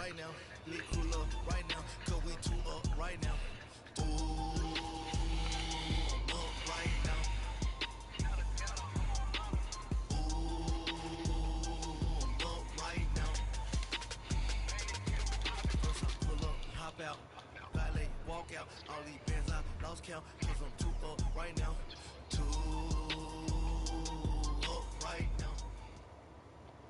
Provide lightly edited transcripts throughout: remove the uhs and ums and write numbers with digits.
right now. Need cool up right now, cause we too up right now. Ooh, I'm up right now. Ooh, I'm up right now. First I pull up, hop out, valet, walk out. All these bands I lost count, cause I'm too up right now. Too up right now.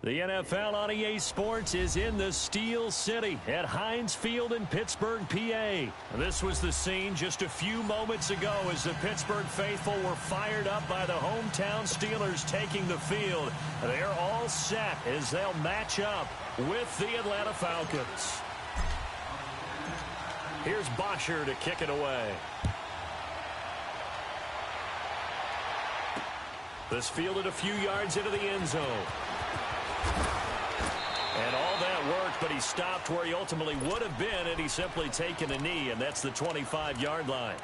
The NFL on EA Sports is in the Steel City at Heinz Field in Pittsburgh, PA. This was the scene just a few moments ago as the Pittsburgh faithful were fired up by the hometown Steelers taking the field. They're all set as they'll match up with the Atlanta Falcons. Here's Bosher to kick it away. This fielded a few yards into the end zone. And all that worked, but he stopped where he ultimately would have been had he simply taken a knee, and that's the 25-yard line.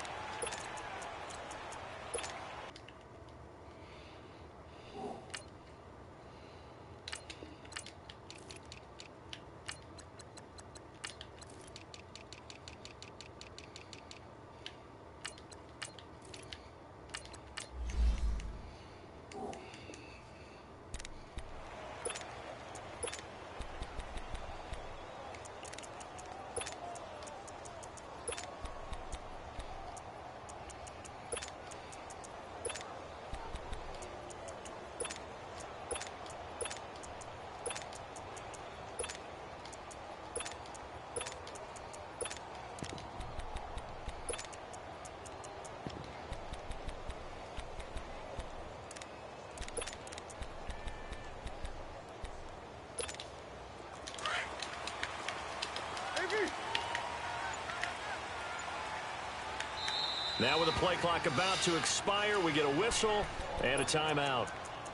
Now with the play clock about to expire, we get a whistle and a timeout.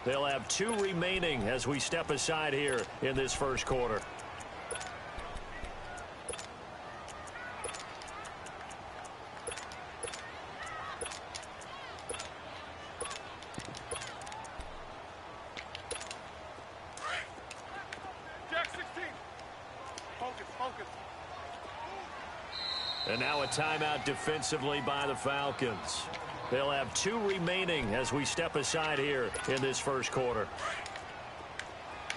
They'll have 2 remaining as we step aside here in this first quarter. And now a timeout defensively by the Falcons. They'll have 2 remaining as we step aside here in this first quarter.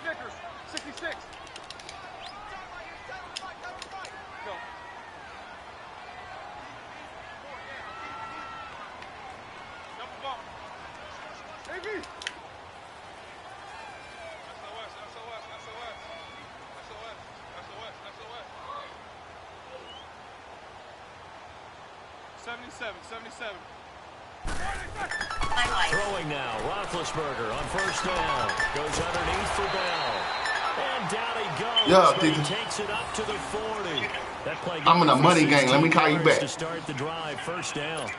Snickers, 66. Go. Double bump. AB. SOS. 77. Throwing now, Roethlisberger on first down. Goes underneath for Bell. And down he goes. Yeah, he takes it up to the 40. That play I'm in a money game. Let me call you back. To start the drive, first down.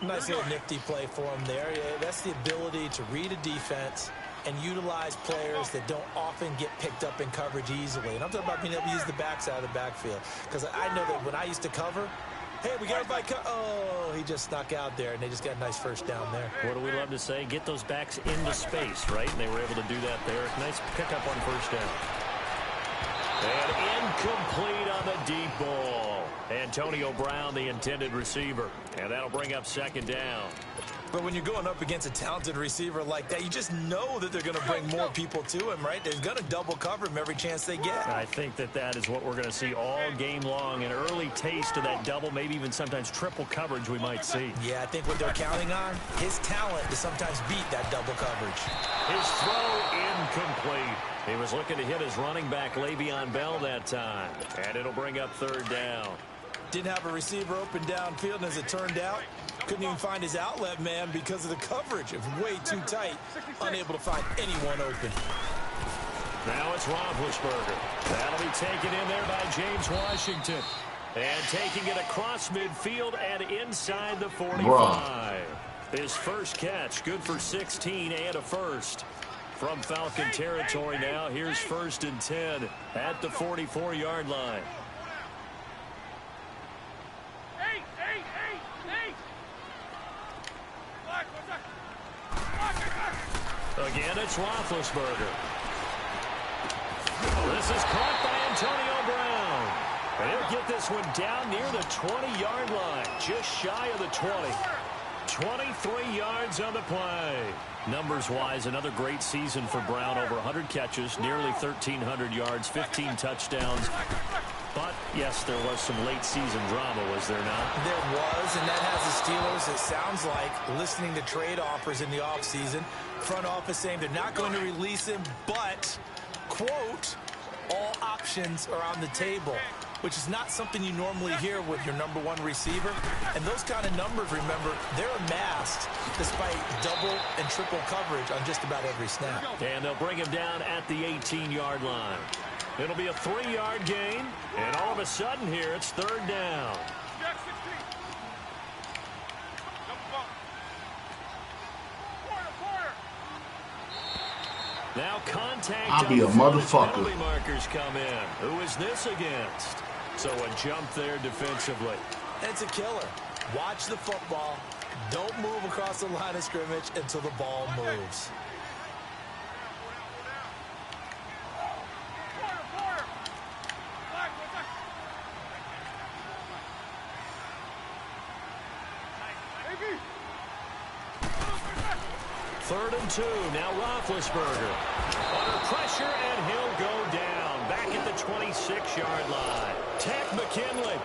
Nice little nifty play for him there. Yeah, that's the ability to read a defense and utilize players that don't often get picked up in coverage easily. And I'm talking about being able to use the backs out of the backfield. Because I know that when I used to cover, hey, we got everybody. Oh, he just snuck out there, and they just got a nice first down there. What do we love to say? Get those backs into space, right? And they were able to do that there. Nice pickup on first down. And incomplete on the deep ball. Antonio Brown, the intended receiver. And that'll bring up second down. But when you're going up against a talented receiver like that, you just know that they're going to bring more people to him, right? They're going to double cover him every chance they get. I think that is what we're going to see all game long. An early taste of that double, maybe even sometimes triple coverage we might see. Yeah, I think what they're counting on, his talent to sometimes beat that double coverage. His throw incomplete. He was looking to hit his running back, Le'Veon Bell, that time. And it'll bring up third down. Didn't have a receiver open downfield, and as it turned out, couldn't even find his outlet man because of the coverage. It was way too tight, unable to find anyone open. Now it's Roethlisberger. That'll be taken in there by James Washington. And taking it across midfield and inside the 45. Bruh. His first catch, good for 16 and a first. From Falcon territory now, here's 1st and 10 at the 44-yard line. Again, it's Roethlisberger. This is caught by Antonio Brown. And he'll get this one down near the 20-yard line, just shy of the 20. 23 yards on the play. Numbers-wise, another great season for Brown. Over 100 catches, nearly 1,300 yards, 15 touchdowns. But, yes, there was some late-season drama, was there not? There was, and that has the Steelers, it sounds like, listening to trade offers in the offseason. Front office saying they're not going to release him, but, quote, all options are on the table, which is not something you normally hear with your number one receiver. And those kind of numbers, remember, they're amassed despite double and triple coverage on just about every snap. And they'll bring him down at the 18-yard line. It'll be a 3-yard gain, and all of a sudden here, it's third down. Now contact. I'll be a motherfucker. Penalty markers come in. Who is this against? So a jump there defensively. It's a killer. Watch the football. Don't move across the line of scrimmage until the ball moves. Third and 2. Now Roethlisberger under pressure, and he'll go down back at the 26-yard line. Tech McKinley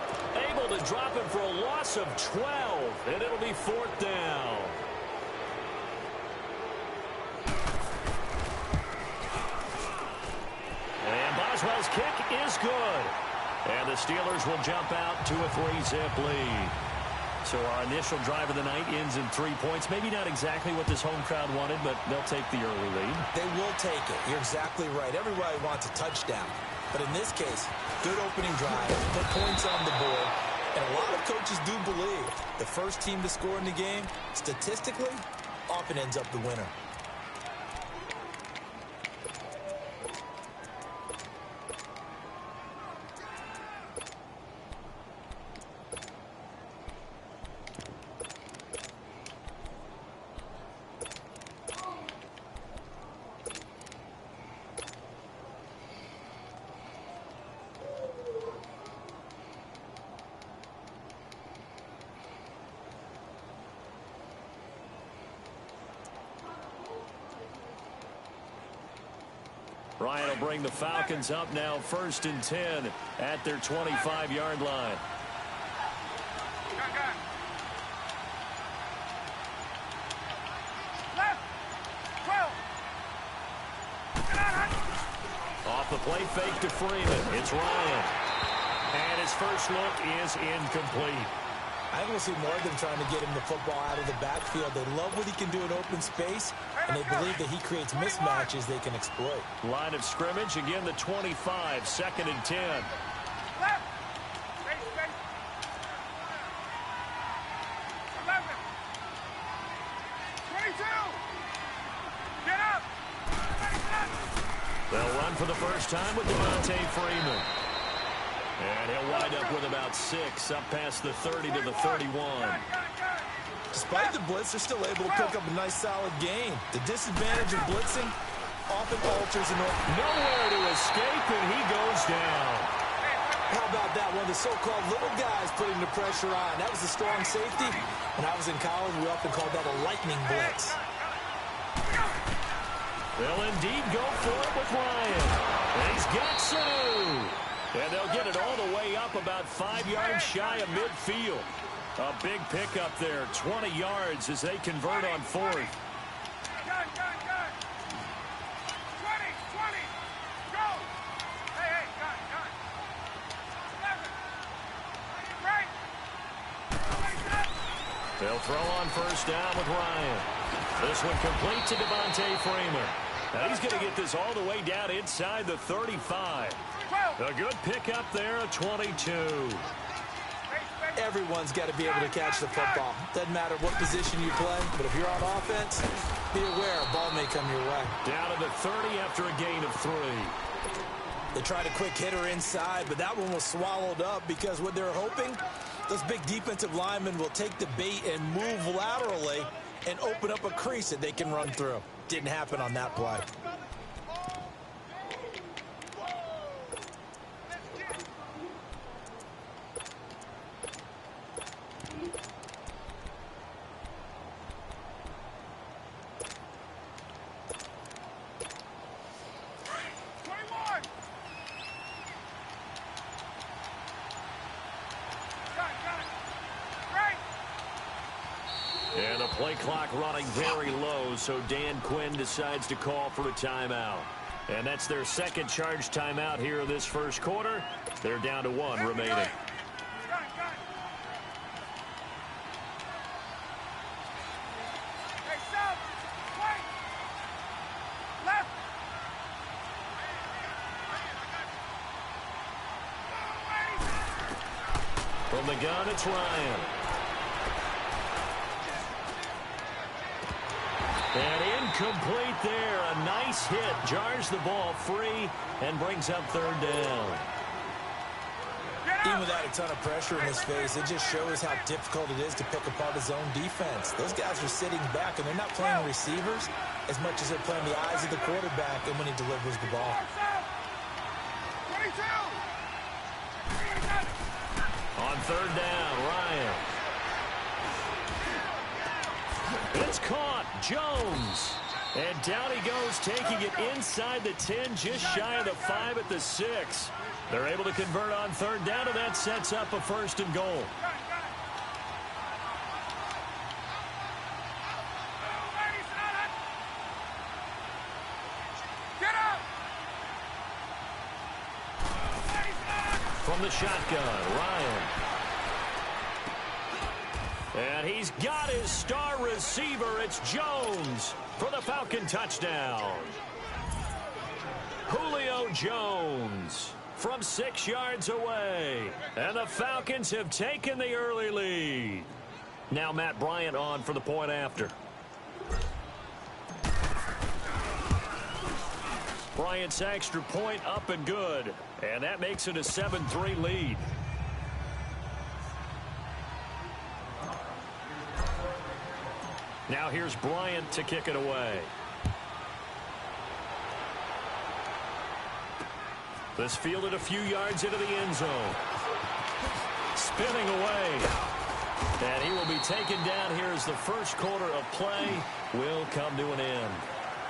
able to drop him for a loss of 12, and it'll be fourth down. And Boswell's kick is good. And the Steelers will jump out to a 3-zip lead. So our initial drive of the night ends in 3 points. Maybe not exactly what this home crowd wanted, but they'll take the early lead. They will take it. You're exactly right. Everybody wants a touchdown. But in this case, good opening drive, put points on the board. And a lot of coaches do believe the first team to score in the game, statistically, often ends up the winner. Ryan will bring the Falcons up now, 1st and 10 at their 25-yard line. Off the play fake to Freeman. It's Ryan. And his first look is incomplete. I think we'll see more of them trying to get him the football out of the backfield. They love what he can do in open space, and they believe that he creates mismatches they can exploit. Line of scrimmage, again the 25, 2nd and 10. Left. Space, space. 11. 22. Get up. They'll run for the first time with Devontae Freeman. And he'll wind up with about 6, up past the 30 to the 31. Despite the blitz, they're still able to pick up a nice, solid gain. The disadvantage of blitzing often alters an open. Nowhere to escape, and he goes down. How about that? One of the so-called little guys putting the pressure on. That was a strong safety. When I was in college, we often called that a lightning blitz. They'll indeed go for it with Ryan. And he's got Sanu. And they'll get it all the way up about 5 yards shy of midfield. A big pickup there, 20 yards as they convert on 4th. Gun. 20. Go. Hey, gun. 11. Right. They'll throw on 1st down with Ryan. This one complete to Devontae Freeman. Now he's going to get this all the way down inside the 35. A good pickup there, a 22. Everyone's got to be able to catch the football. Doesn't matter what position you play, but if you're on offense, be aware a ball may come your way. Down to the 30 after a gain of 3. They tried a quick hitter inside, but that one was swallowed up because what they're hoping, those big defensive linemen will take the bait and move laterally and open up a crease that they can run through. Didn't happen on that play. Play clock running very low, so Dan Quinn decides to call for a timeout. And that's their second charge timeout here in this first quarter. They're down to 1 remaining. Gun. Hey, stop. Wait. Left. From the gun, it's Ryan. And incomplete there. A nice hit. Jars the ball free and brings up third down. Even without a ton of pressure in his face, it just shows how difficult it is to pick apart his own defense. Those guys are sitting back, and they're not playing receivers as much as they're playing the eyes of the quarterback and when he delivers the ball. 22. On third down, Ryan. It's caught. Jones. And down he goes, taking it inside the 10, just shy of the 5 at the 6. They're able to convert on third down, and that sets up a 1st and goal. Get up. From the shotgun, Ryan. And he's got his star receiver. It's Jones for the Falcon touchdown. Julio Jones from 6 yards away. And the Falcons have taken the early lead. Now Matt Bryant on for the point after. Bryant's extra point up and good. And that makes it a 7-3 lead. Now here's Bryant to kick it away. This fielded a few yards into the end zone. Spinning away. And he will be taken down here as the first quarter of play will come to an end.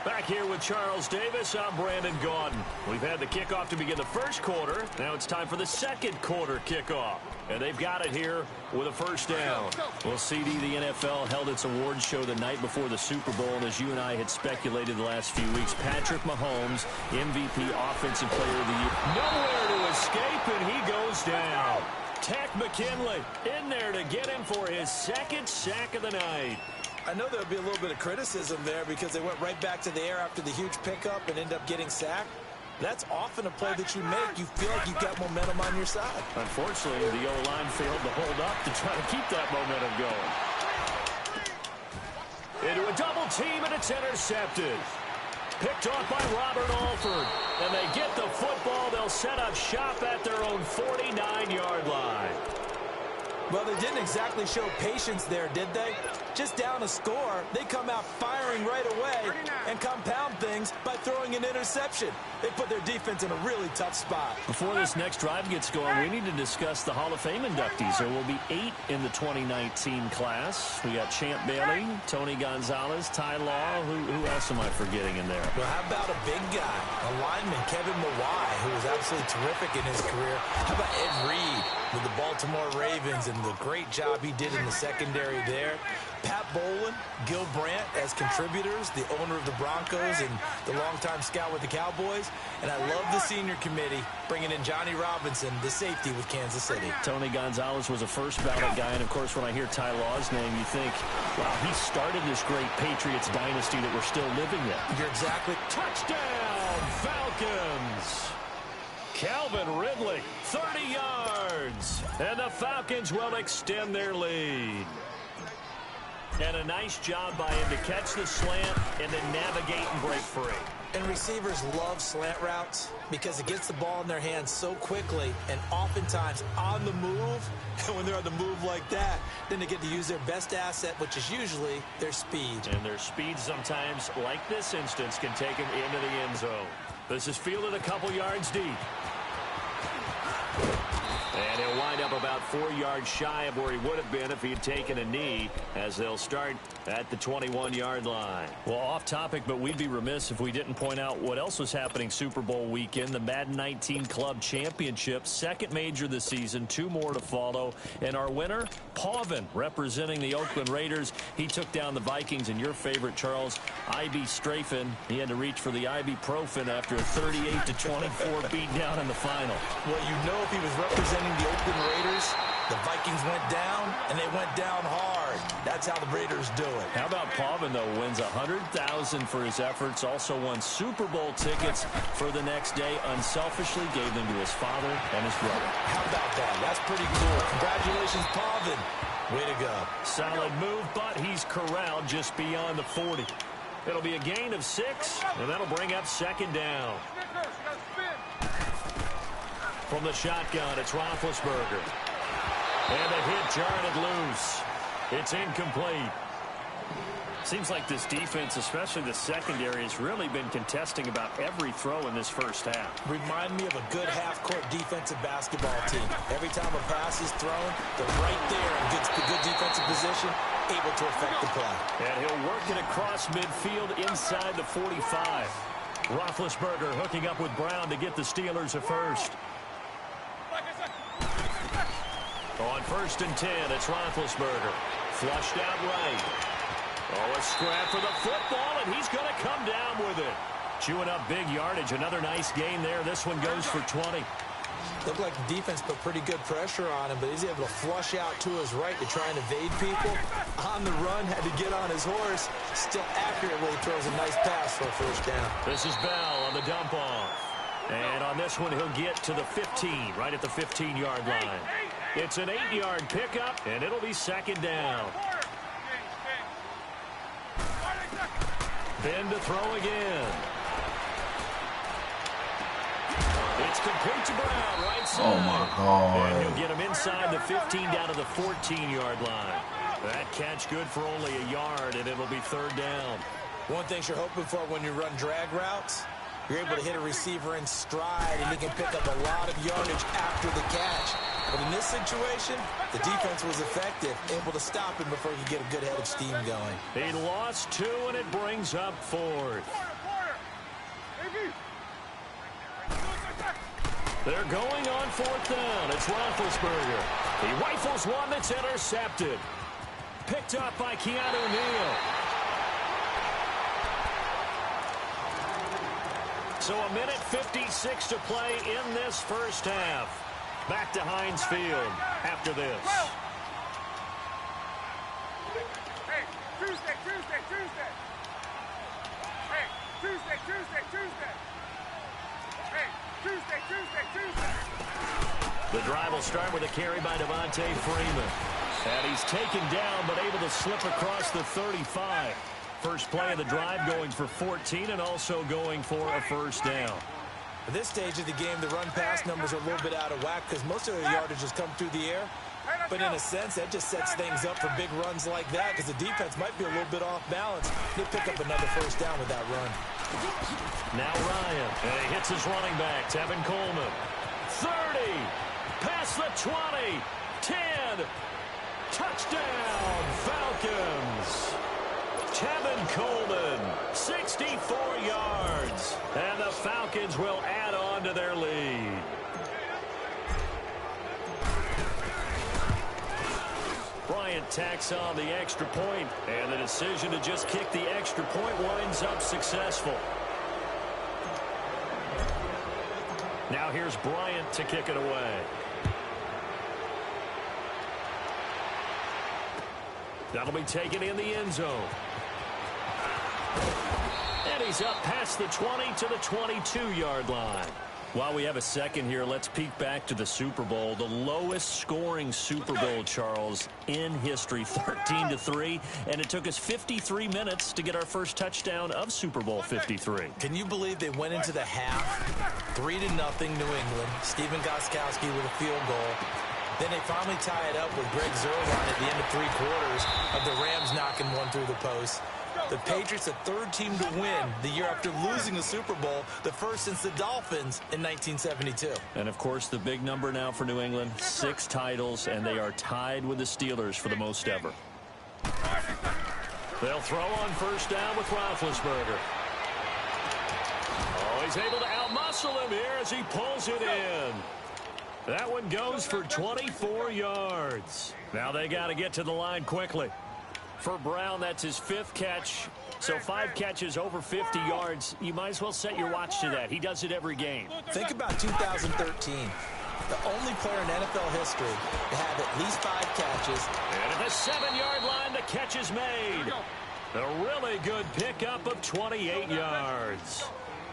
Back here with Charles Davis, I'm Brandon Gaudin. We've had the kickoff to begin the first quarter. Now it's time for the second quarter kickoff. And they've got it here with a first down. Well, CD, the NFL held its awards show the night before the Super Bowl. And as you and I had speculated the last few weeks, Patrick Mahomes, MVP Offensive Player of the Year. Nowhere to escape, and he goes down. Tech McKinley in there to get him for his second sack of the night. I know there'll be a little bit of criticism there because they went right back to the air after the huge pickup and end up getting sacked. That's often a play that you make. You feel like you've got momentum on your side. Unfortunately, the O-line failed to hold up to try to keep that momentum going. Into a double team, and it's intercepted. Picked off by Robert Alford. And they get the football. They'll set up shop at their own 49-yard line. Well, they didn't exactly show patience there, did they? Just down a score, they come out firing right away and compound things by throwing an interception. They put their defense in a really tough spot. Before this next drive gets going, we need to discuss the Hall of Fame inductees. There will be 8 in the 2019 class. We got Champ Bailey, Tony Gonzalez, Ty Law. Who else am I forgetting in there? Well, how about a big guy, a lineman, Kevin Mawai, who was absolutely terrific in his career. How about Ed Reed with the Baltimore Ravens and the great job he did in the secondary there. Pat Bowlen, Gil Brandt as contributors, the owner of the Broncos and the longtime scout with the Cowboys. And I love the senior committee bringing in Johnny Robinson, the safety with Kansas City. Tony Gonzalez was a first ballot guy. And, of course, when I hear Ty Law's name, you think, wow, he started this great Patriots dynasty that we're still living in. You're exactly. Touchdown, Falcons. Calvin Ridley, 30 yards. And the Falcons will extend their lead. And a nice job by him to catch the slant and then navigate and break free. And receivers love slant routes because it gets the ball in their hands so quickly and oftentimes on the move. And when they're on the move like that, then they get to use their best asset, which is usually their speed. And their speed sometimes, like this instance, can take them into the end zone. This is fielded a couple yards deep. And he'll wind up up about 4 yards shy of where he would have been if he had taken a knee, as they'll start at the 21-yard line. Well, off topic, but we'd be remiss if we didn't point out what else was happening Super Bowl weekend. The Madden 19 Club Championship, second major this season, 2 more to follow. And our winner, Pavin, representing the Oakland Raiders. He took down the Vikings, and your favorite, Charles, IB Strafen. He had to reach for the ibuprofen after a 38-24 beatdown in the final. Well, you know, if he was representing the Oakland Raiders, the Vikings went down, and they went down hard. That's how the Raiders do it. How about Pavin, though, wins $100,000 for his efforts, also won Super Bowl tickets for the next day, unselfishly gave them to his father and his brother. How about that? That's pretty cool. Congratulations, Pavin. Way to go. Solid move, but he's corralled just beyond the 40. It'll be a gain of 6, and that'll bring up second down. From the shotgun, it's Roethlisberger. And the hit jarred it loose. It's incomplete. Seems like this defense, especially the secondary, has really been contesting about every throw in this first half. Remind me of a good half-court defensive basketball team. Every time a pass is thrown, they're right there in good defensive position, able to affect the play. And he'll work it across midfield inside the 45. Roethlisberger hooking up with Brown to get the Steelers a first. On 1st and 10, it's Roethlisberger. Flushed out right. Oh, a scrap for the football, and he's going to come down with it. Chewing up big yardage. Another nice gain there. This one goes for 20. Looked like the defense put pretty good pressure on him, but he's able to flush out to his right to try and evade people. On the run, had to get on his horse. Still accurately throws a nice pass for a first down. This is Bell on the dump off. And on this one, he'll get to the 15, right at the 15-yard line. It's an 8-yard pickup, and it'll be second down. Ben to throw again. It's complete to Brown, right side. Oh, my God. And he'll get him inside the 15 down to the 14-yard line. That catch good for only a yard, and it'll be third down. One thing you're hoping for when you run drag routes, you're able to hit a receiver in stride, and he can pick up a lot of yardage after the catch. But in this situation, the defense was effective, able to stop him before he could get a good head of steam going. He lost 2, and it brings up 4th. They're going on 4th down. It's Roethlisberger. He rifles one that's intercepted. Picked up by Keanu Neal. So a minute 56 to play in this first half. Back to Heinz Field after this. Hey, Tuesday. Hey, Tuesday. Hey, Tuesday. The drive will start with a carry by Devontae Freeman. And he's taken down but able to slip across the 35. First play of the drive going for 14 and also going for a first down. At this stage of the game, the run-pass numbers are a little bit out of whack because most of the yardage has come through the air. But in a sense, that just sets things up for big runs like that because the defense might be a little bit off balance. He'll pick up another first down with that run. Now Ryan. And he hits his running back, Tevin Coleman. 30. Past the 20. 10. Touchdown, Falcons. Tevin Coleman, 64 yards. And the Falcons will add on to their lead. Bryant tacks on the extra point, and the decision to just kick the extra point winds up successful. Now here's Bryant to kick it away. That'll be taken in the end zone. And he's up past the 20 to the 22-yard line. While we have a second here, let's peek back to the Super Bowl. The lowest scoring Super Bowl, Charles, in history, 13-3. And it took us 53 minutes to get our first touchdown of Super Bowl 53. Can you believe they went into the half 3-0 New England? Stephen Gostkowski with a field goal. Then they finally tie it up with Greg Zuerlein at the end of 3 quarters of the Rams knocking one through the post. The Patriots, the third team to win the year after losing the Super Bowl, the first since the Dolphins in 1972. And, of course, the big number now for New England, 6 titles, and they are tied with the Steelers for the most ever. They'll throw on first down with Roethlisberger. Oh, he's able to outmuscle him here as he pulls it in. That one goes for 24 yards. Now they got to get to the line quickly. For Brown, that's his 5th catch. So 5 catches over 50 yards. You might as well set your watch to that. He does it every game. Think about 2013. The only player in NFL history to have at least 5 catches. And at the 7-yard line, the catch is made. A really good pickup of 28 yards.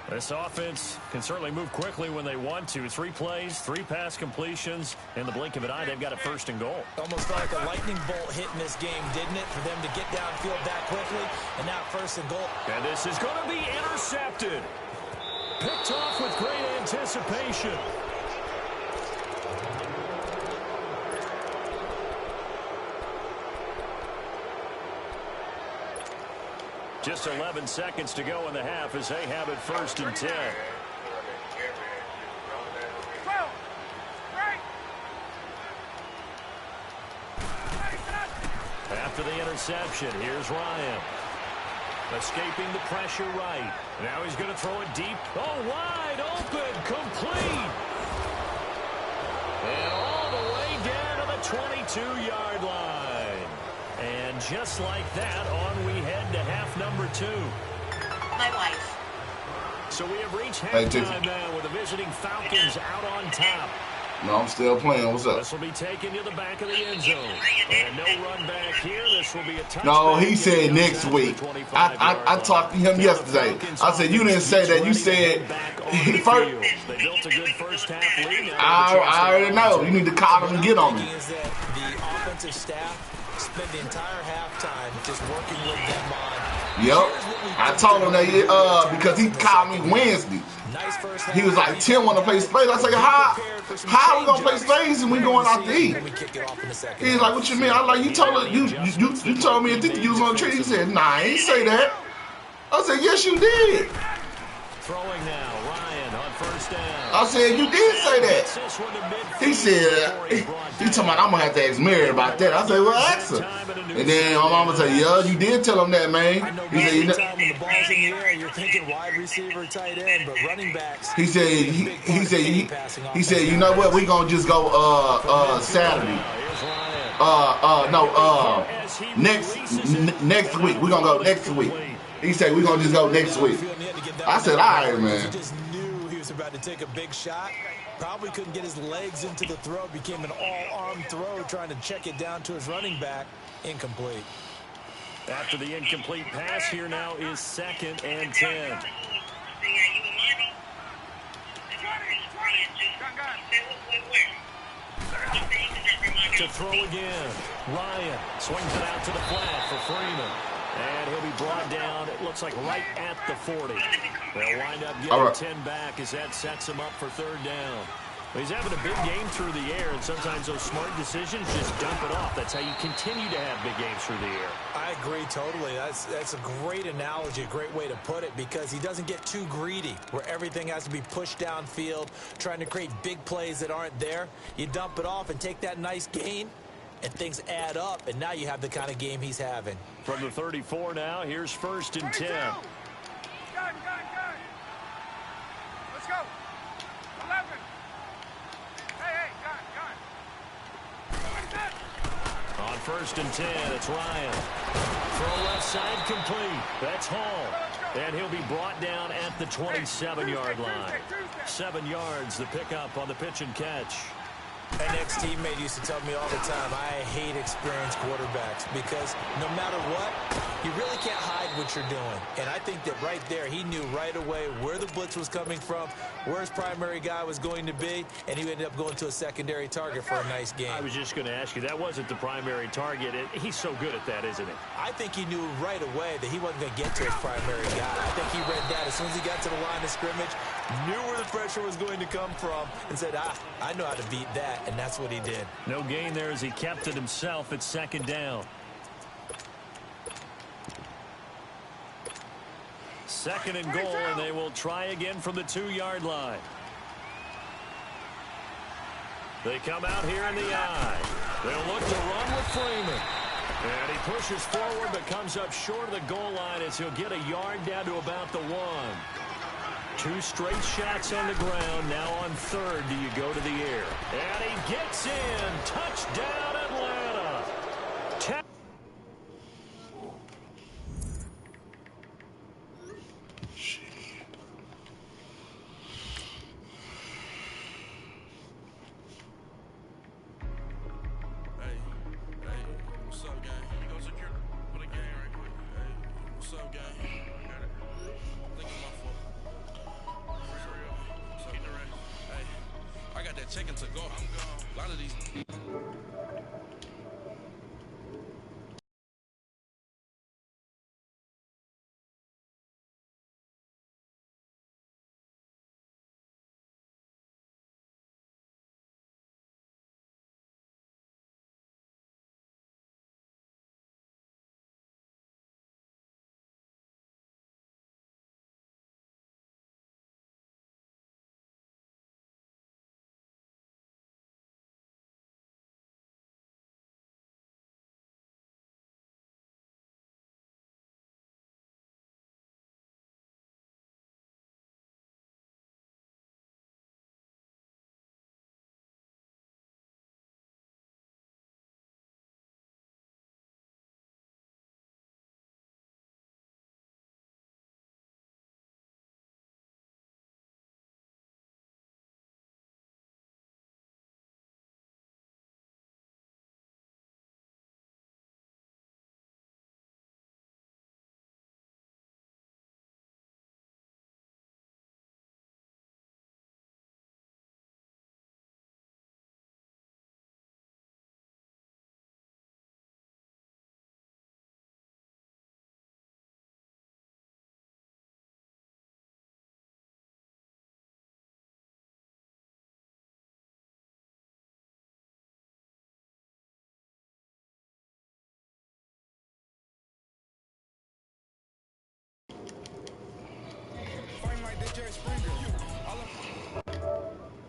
This offense can certainly move quickly when they want to. 3 plays, 3 pass completions. In the blink of an eye, they've got a 1st and goal. Almost felt like a lightning bolt hit in this game, didn't it? For them to get downfield that quickly, and now 1st and goal. And this is going to be intercepted. Picked off with great anticipation. Just 11 seconds to go in the half as they have it 1st and 10. After the interception, here's Ryan. Escaping the pressure right. Now he's going to throw it deep. Oh, wide open, complete. And all the way down to the 22-yard line. And just like that, on we head to half number 2. My wife. So we have reached halftime now with the visiting Falcons out on top. No, I'm still playing. What's up? This will be taken to the back of the end zone. And no run back here. This will be a touchdown. No, he said next week. I talked to him yesterday. I said, you didn't say that. You said he first. They built a good first half lead. I already know. You need to call him and get on me. Is that the offensive staff spent the entire halftime just working with them on. Yep. I told him that because he called me Wednesday. He was like, Tim want to play spades. I said, how are we going to play spades and we going out to eat? He's like, what you mean? I was like, you told me I think you was on the tree. He said, nah, I ain't say that. I said, yes, you did. Throwing now, Ryan on first down. I said, you did say that. He said, he talking about, I'm going to have to ask Mary about that. I said, well, ask her. And then my mama said, yeah, you did tell him that, man. He said, when the ball's in the air, you're thinking wide receiver, tight end, but running backs. He said, you know what? We going to just go Saturday. Next week. We're going to go next week. He said, we're going to just go next week. I said, all right, man. Just knew he was about to take a big shot. Probably couldn't get his legs into the throw. Became an all-arm throw, trying to check it down to his running back. Incomplete. After the incomplete pass, here now is 2nd and 10. To throw again. Ryan swings it out to the flat for Freeman. And he'll be brought down, it looks like right at the 40. They'll wind up getting 10 back as that sets him up for 3rd down. He's having a big game through the air, and sometimes those smart decisions just dump it off. That's how you continue to have big games through the air. I agree totally. That's a great analogy, a great way to put it, because he doesn't get too greedy where everything has to be pushed downfield, trying to create big plays that aren't there. You dump it off and take that nice gain, and things add up, and now you have the kind of game he's having. From the 34 now, here's 1st and 10. Gun. Let's go. 11. Hey, gun. On 1st and 10, it's Ryan. Throw left side complete. That's Hall. And he'll be brought down at the 27-yard line. 7 yards, the pickup on the pitch and catch. An ex-teammate used to tell me all the time, I hate experienced quarterbacks because no matter what, you really can't hide what you're doing. And I think that right there, he knew right away where the blitz was coming from, where his primary guy was going to be, and he ended up going to a secondary target for a nice game. I was just going to ask you, that wasn't the primary target. He's so good at that, isn't he? I think he knew right away that he wasn't going to get to his primary guy. I think he read that as soon as he got to the line of scrimmage, knew where the pressure was going to come from, and said, I know how to beat that. And that's what he did. No gain there as he kept it himself at 2nd down. 2nd and goal, and they will try again from the 2-yard line. They come out here in the eye. They'll look to run with Freeman. And he pushes forward but comes up short of the goal line as he'll get a yard down to about the 1. 2 straight shots on the ground. Now on 3rd, do you go to the air? And he gets in. Touchdown, Atlanta. What's up, gang? Let me go secure for the game right quick. Hey, what's up, gang? I got it. I think it's my fault. For real. What's up? Keep the rest. Hey, I got that chicken to go. I'm gone. A lot of these.